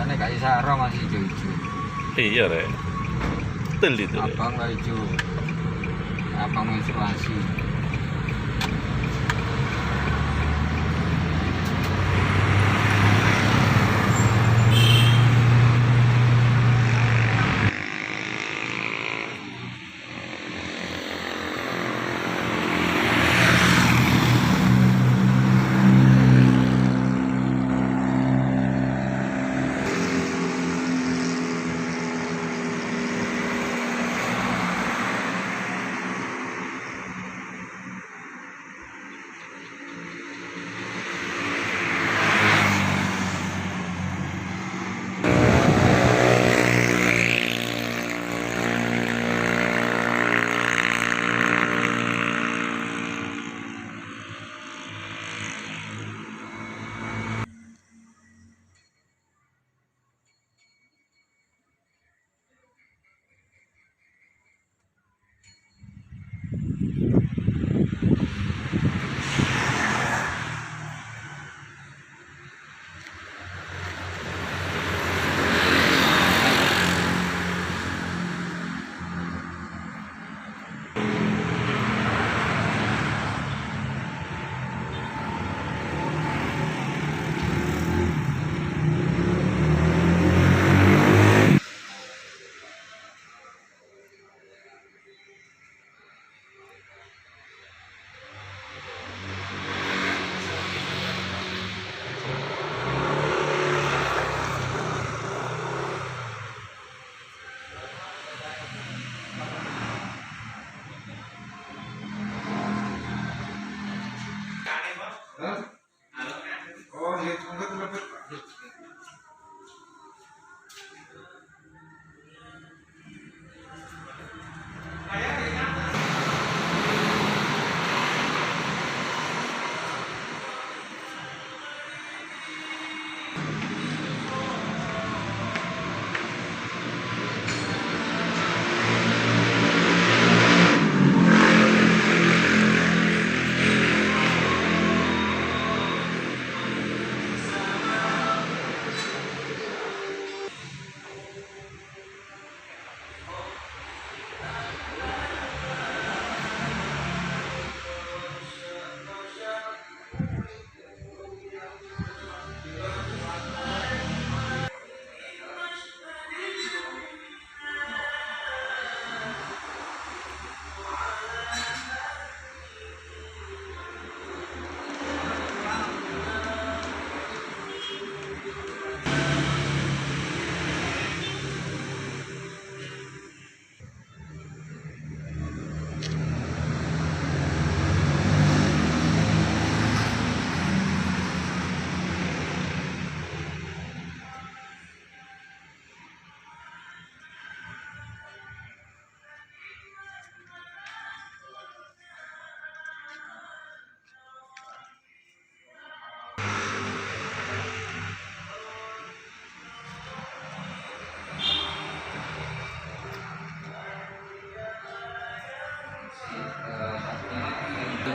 Biasanya kayak sarong masih hijau-hijau. Iya rek. Betul itu. Rek. Abang lah hijau. Abang menstruasi. Oh, ya, tunggu.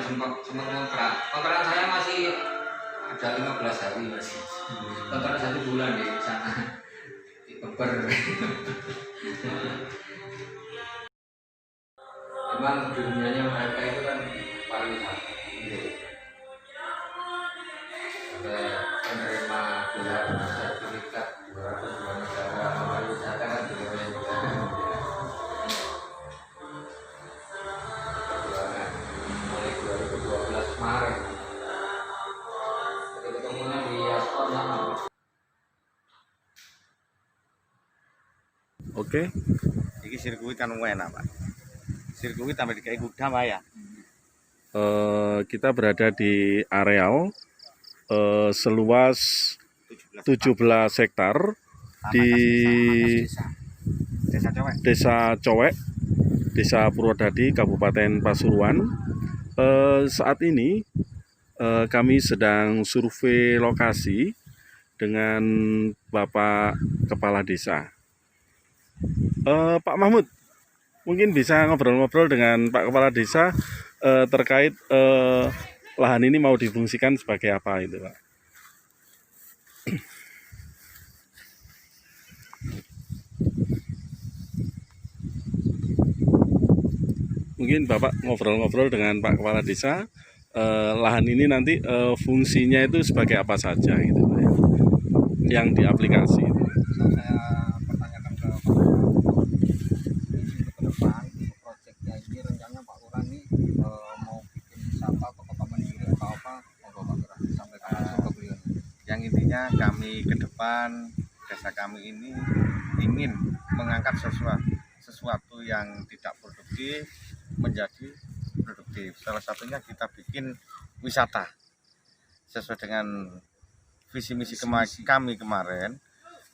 Sempat kontrak saya masih ada 15 hari masih kontrak 1 bulan di sana di Beber. Memang dunianya mereka itu kan pariwisata gitu. Ada penerima gelar sertifikat 202 negara pariwisata kan juga mulai 2012 Maret ketemunya di Aspor sama. Oke. Iki sirkuit kan enak, Pak. Sirkuit tambah dikai kuda, Pak ya. Kita berada di areal seluas 17 hektar di Desa Cowek, Desa Purwodadi, Kabupaten Pasuruan. Saat ini kami sedang survei lokasi dengan Bapak Kepala Desa. Pak Mahmud, mungkin bisa ngobrol-ngobrol dengan Pak Kepala Desa terkait lahan ini mau difungsikan sebagai apa itu, Pak? mungkin Bapak ngobrol-ngobrol dengan Pak Kepala Desa, lahan ini nanti fungsinya itu sebagai apa saja gitu Pak ya, yang diaplikasi itu. Saya pertanyakan ke Pak Lurah, visi ke depan untuk proyeknya ini rencananya Pak Lurah ini mau bikin wisata atau kota mandiri atau apa, monggo Pak Lurah sampaikan langsung ke beliau. Yang intinya kami ke depan desa kami ini ingin mengangkat sesuatu yang tidak produktif menjadi produktif. Salah satunya kita bikin wisata sesuai dengan visi misi kami kemarin,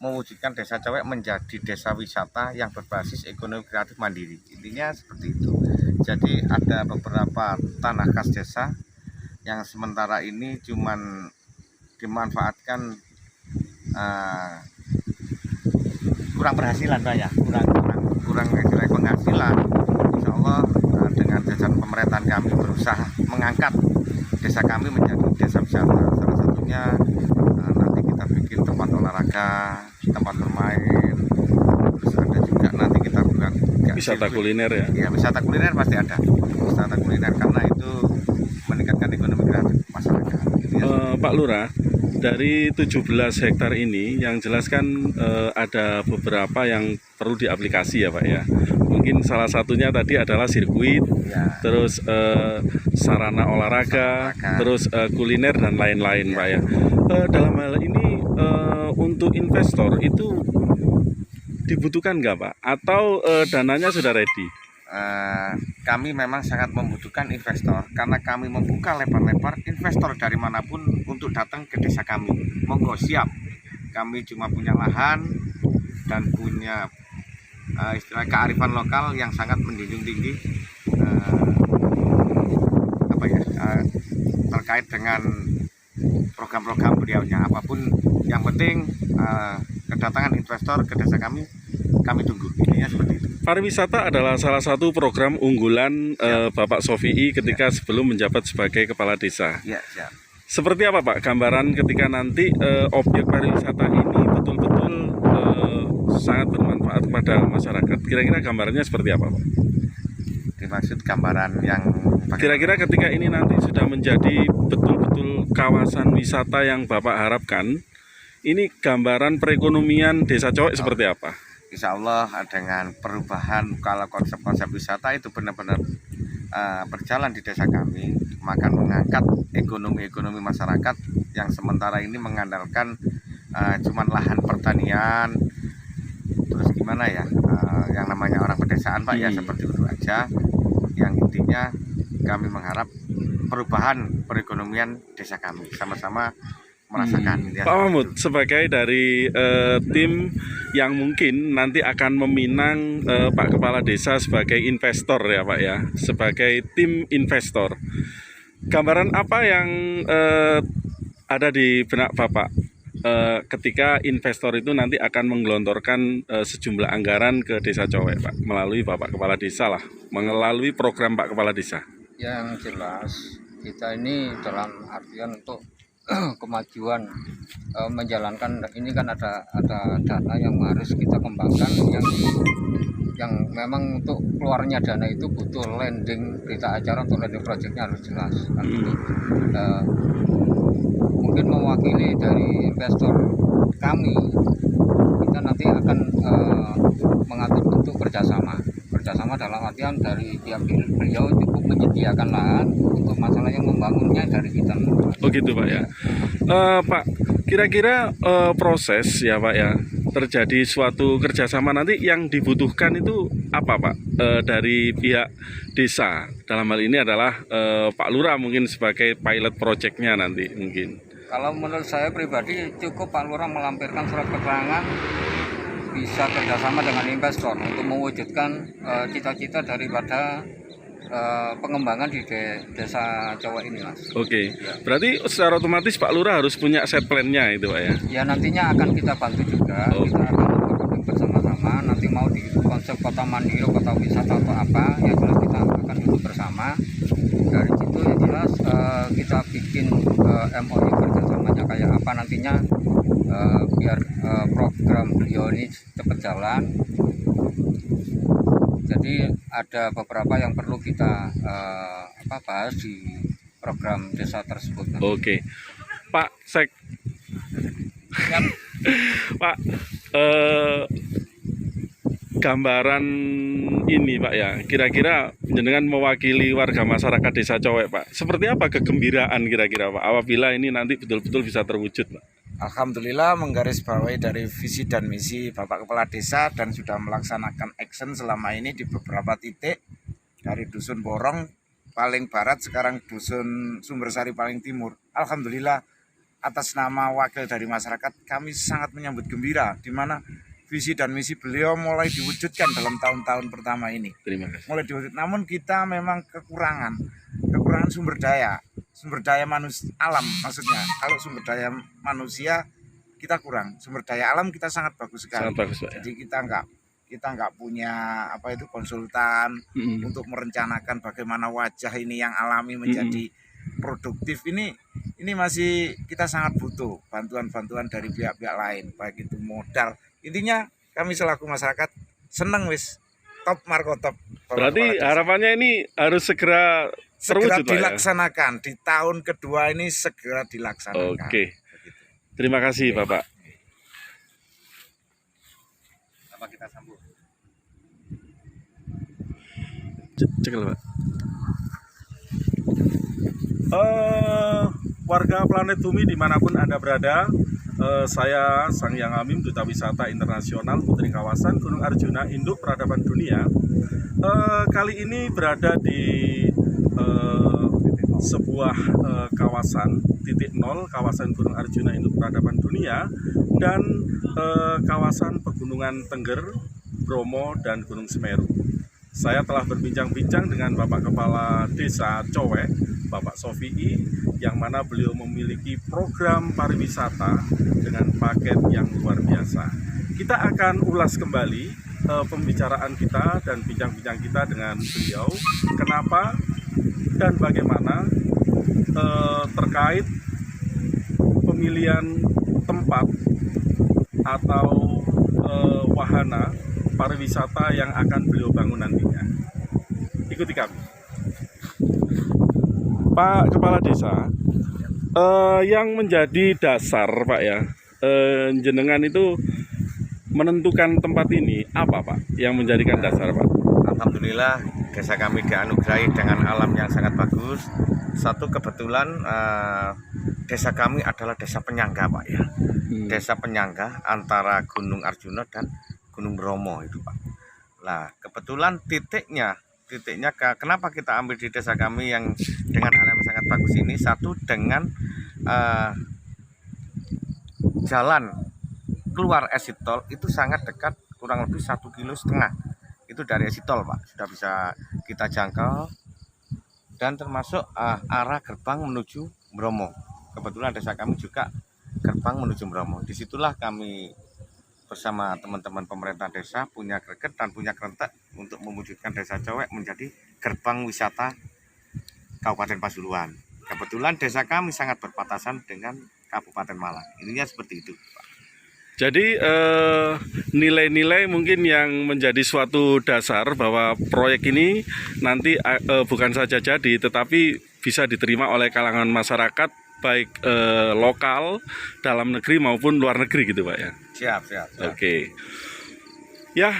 mewujudkan Desa Cewek menjadi desa wisata yang berbasis ekonomi kreatif mandiri. Intinya seperti itu. Jadi ada beberapa tanah kas desa yang sementara ini cuman dimanfaatkan kurang berhasilan Pak ya, kurang penghasilan. Insya Allah dengan jajaran pemerintahan kami berusaha mengangkat desa kami menjadi desa wisata. Salah satunya nanti kita bikin tempat olahraga, tempat bermain, terus ada juga nanti kita buat Wisata kuliner ya. Ya, wisata kuliner pasti ada. Wisata kuliner karena itu meningkatkan ekonomi kreatif masyarakat. Pak Lurah, dari 17 hektar ini yang jelas kan ada beberapa yang perlu diaplikasi ya Pak ya. Mungkin salah satunya tadi adalah sirkuit, Ya. terus sarana olahraga, terus kuliner dan lain-lain Pak ya. Dalam hal ini untuk investor itu dibutuhkan nggak Pak? Atau dananya sudah ready? Kami memang sangat membutuhkan investor karena kami membuka lebar-lebar investor dari manapun untuk datang ke desa kami. Monggo siap. Kami cuma punya lahan dan punya istilah kearifan lokal yang sangat menjunjung tinggi terkait dengan program-program beliaunya. Apapun yang penting kedatangan investor ke desa kami tunggu. Intinya seperti itu. Pariwisata adalah salah satu program unggulan Bapak Sofi'i ketika sebelum menjabat sebagai kepala desa. Ya, siap. Seperti apa Pak gambaran ketika nanti objek pariwisata ini betul-betul sangat bermanfaat kepada masyarakat? Kira-kira gambarannya seperti apa Pak? Dimaksud gambaran yang Kira-kira ketika ini nanti sudah menjadi betul-betul kawasan wisata yang Bapak harapkan, ini gambaran perekonomian Desa Cowek seperti apa? Insya Allah dengan perubahan kalau konsep-konsep wisata itu benar-benar berjalan di desa kami, akan mengangkat ekonomi masyarakat yang sementara ini mengandalkan cuman lahan pertanian, terus gimana ya, yang namanya orang pedesaan Pak ya, seperti itu aja. Yang intinya kami mengharap perubahan perekonomian desa kami, sama-sama merasakan. Pak Mahmud, sebagai dari tim yang mungkin nanti akan meminang Pak Kepala Desa sebagai investor ya Pak ya, sebagai tim investor, gambaran apa yang ada di benak Bapak ketika investor itu nanti akan menggelontorkan sejumlah anggaran ke Desa Cowek Pak, melalui Bapak Kepala Desa lah, melalui program Pak Kepala Desa? Yang jelas kita ini dalam artian untuk kemajuan menjalankan ini kan ada dana yang harus kita kembangkan, yang memang untuk keluarnya dana itu butuh landing berita acara atau landing projectnya harus jelas kan gitu. Mungkin mewakili dari investor kami, kita nanti akan mengatur bentuk kerjasama dalam artian dari pihak beliau cukup menyediakan lahan untuk masalah yang membangunnya dari kita. Oh gitu Pak ya. Pak, kira-kira proses ya Pak ya, terjadi suatu kerjasama nanti yang dibutuhkan itu apa Pak dari pihak desa? Dalam hal ini adalah Pak Lurah mungkin sebagai pilot projectnya nanti mungkin. Kalau menurut saya pribadi cukup Pak Lurah melampirkan surat keterangan bisa kerjasama dengan investor untuk mewujudkan cita-cita daripada pengembangan di Desa Cowek ini Mas. Oke, berarti secara otomatis Pak Lurah harus punya set plan-nya itu Pak ya? Ya nantinya akan kita bantu juga, kita akan bergabung bersama-sama, nanti mau di konsep kota mandiri, kota wisata atau apa, ya jelas kita akan duduk bersama. Dari situ ya jelas kita bikin MOU kerjasamanya kayak apa nantinya, biar program beliau ini cepat jalan. Jadi ada beberapa yang perlu kita bahas di program desa tersebut. Oke, Pak Sek, Siap. Pak, gambaran ini Pak ya, kira-kira jenengan mewakili warga masyarakat Desa Cowek Pak. Seperti apa kegembiraan kira-kira Pak apabila ini nanti betul-betul bisa terwujud Pak? Alhamdulillah menggarisbawahi dari visi dan misi Bapak Kepala Desa dan sudah melaksanakan action selama ini di beberapa titik dari Dusun Borong paling barat, sekarang Dusun Sumbersari paling timur. Alhamdulillah atas nama wakil dari masyarakat kami sangat menyambut gembira di mana visi dan misi beliau mulai diwujudkan dalam tahun-tahun pertama ini. Terima kasih. Mulai diwujud, namun kita memang kekurangan sumber daya manusia alam maksudnya. Kalau sumber daya manusia kita kurang, sumber daya alam kita sangat bagus sekali. Sangat bagus Pak. Jadi kita nggak punya konsultan Mm-mm. untuk merencanakan bagaimana wajah ini yang alami menjadi produktif. Ini masih kita sangat butuh bantuan dari pihak-pihak lain, baik itu modal. Intinya kami selaku masyarakat seneng wis top markotop. Berarti harapannya ini harus segera terwujud Pak ya? Dilaksanakan di tahun kedua ini, segera dilaksanakan. Oke. Terima kasih Bapak. Apa kita sambung? Cekel Pak. Warga planet bumi dimanapun Anda berada, saya Sang Hyang Amim, Duta Wisata Internasional Putri Kawasan Gunung Arjuna Induk Peradaban Dunia. Kali ini berada di sebuah kawasan titik nol, kawasan Gunung Arjuna Induk Peradaban Dunia, dan kawasan Pegunungan Tengger, Bromo, dan Gunung Semeru. Saya telah berbincang-bincang dengan Bapak Kepala Desa Cowek, Bapak Sofii, yang mana beliau memiliki program pariwisata dengan paket yang luar biasa. Kita akan ulas kembali pembicaraan kita dan bincang-bincang kita dengan beliau, kenapa dan bagaimana terkait pemilihan tempat atau wahana pariwisata yang akan beliau bangun nantinya. Ikuti kami. Pak Kepala Desa, yang menjadi dasar Pak ya, jenengan itu menentukan tempat ini apa Pak yang menjadikan dasar Pak? Alhamdulillah desa kami dianugerahi dengan alam yang sangat bagus. Satu kebetulan desa kami adalah desa penyangga Pak ya. Desa penyangga antara Gunung Arjuna dan Gunung Bromo itu Pak. Nah kebetulan titiknya kenapa kita ambil di desa kami yang dengan alam yang sangat bagus ini, satu dengan jalan keluar exit tol itu sangat dekat, kurang lebih 1,5 km itu dari exit tol Pak, sudah bisa kita jangkau, dan termasuk arah gerbang menuju Bromo. Kebetulan desa kami juga gerbang menuju Bromo. Disitulah kami bersama teman-teman pemerintah desa punya greget dan punya kerentek untuk mewujudkan Desa Cowek menjadi gerbang wisata Kabupaten Pasuruan. Kebetulan desa kami sangat berbatasan dengan Kabupaten Malang. Ininya seperti itu Pak. Jadi nilai-nilai mungkin yang menjadi suatu dasar bahwa proyek ini nanti bukan saja jadi, tetapi bisa diterima oleh kalangan masyarakat baik lokal, dalam negeri maupun luar negeri gitu Pak ya. Siap. Oke. Ya,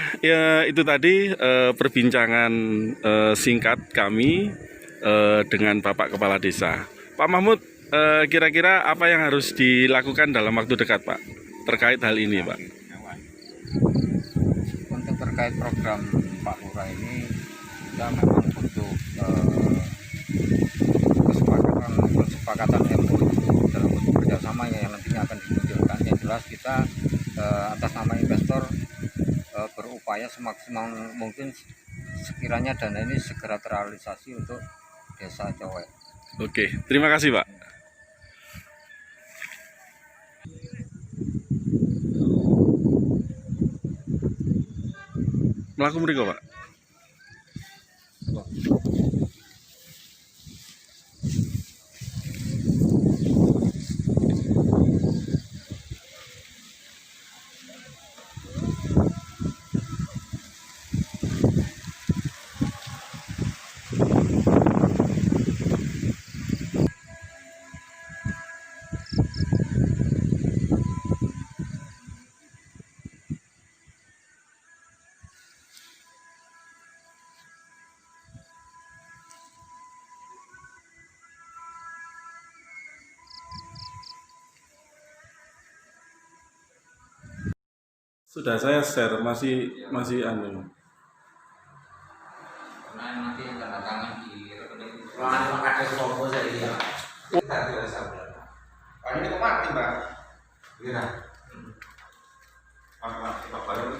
itu tadi perbincangan singkat kami dengan Bapak Kepala Desa. Pak Mahmud, kira-kira apa yang harus dilakukan dalam waktu dekat Pak terkait hal ini Pak? Untuk terkait program Pak Lurah ini, kita memang butuh kesepakatan MOU dalam bentuk kerjasama yang nantinya akan dimunculkan. Yang jelas kita atas nama investor berupaya semaksimal mungkin sekiranya dana ini segera terrealisasi untuk Desa Cowek. Oke, terima kasih Pak. Melaku mriko Pak. Sudah saya share, masih anu. Karena nanti tanda tangan di rekening. Ada sopo saya dia. Ini kok mati, Mbak? Iya. Mati, Bapak.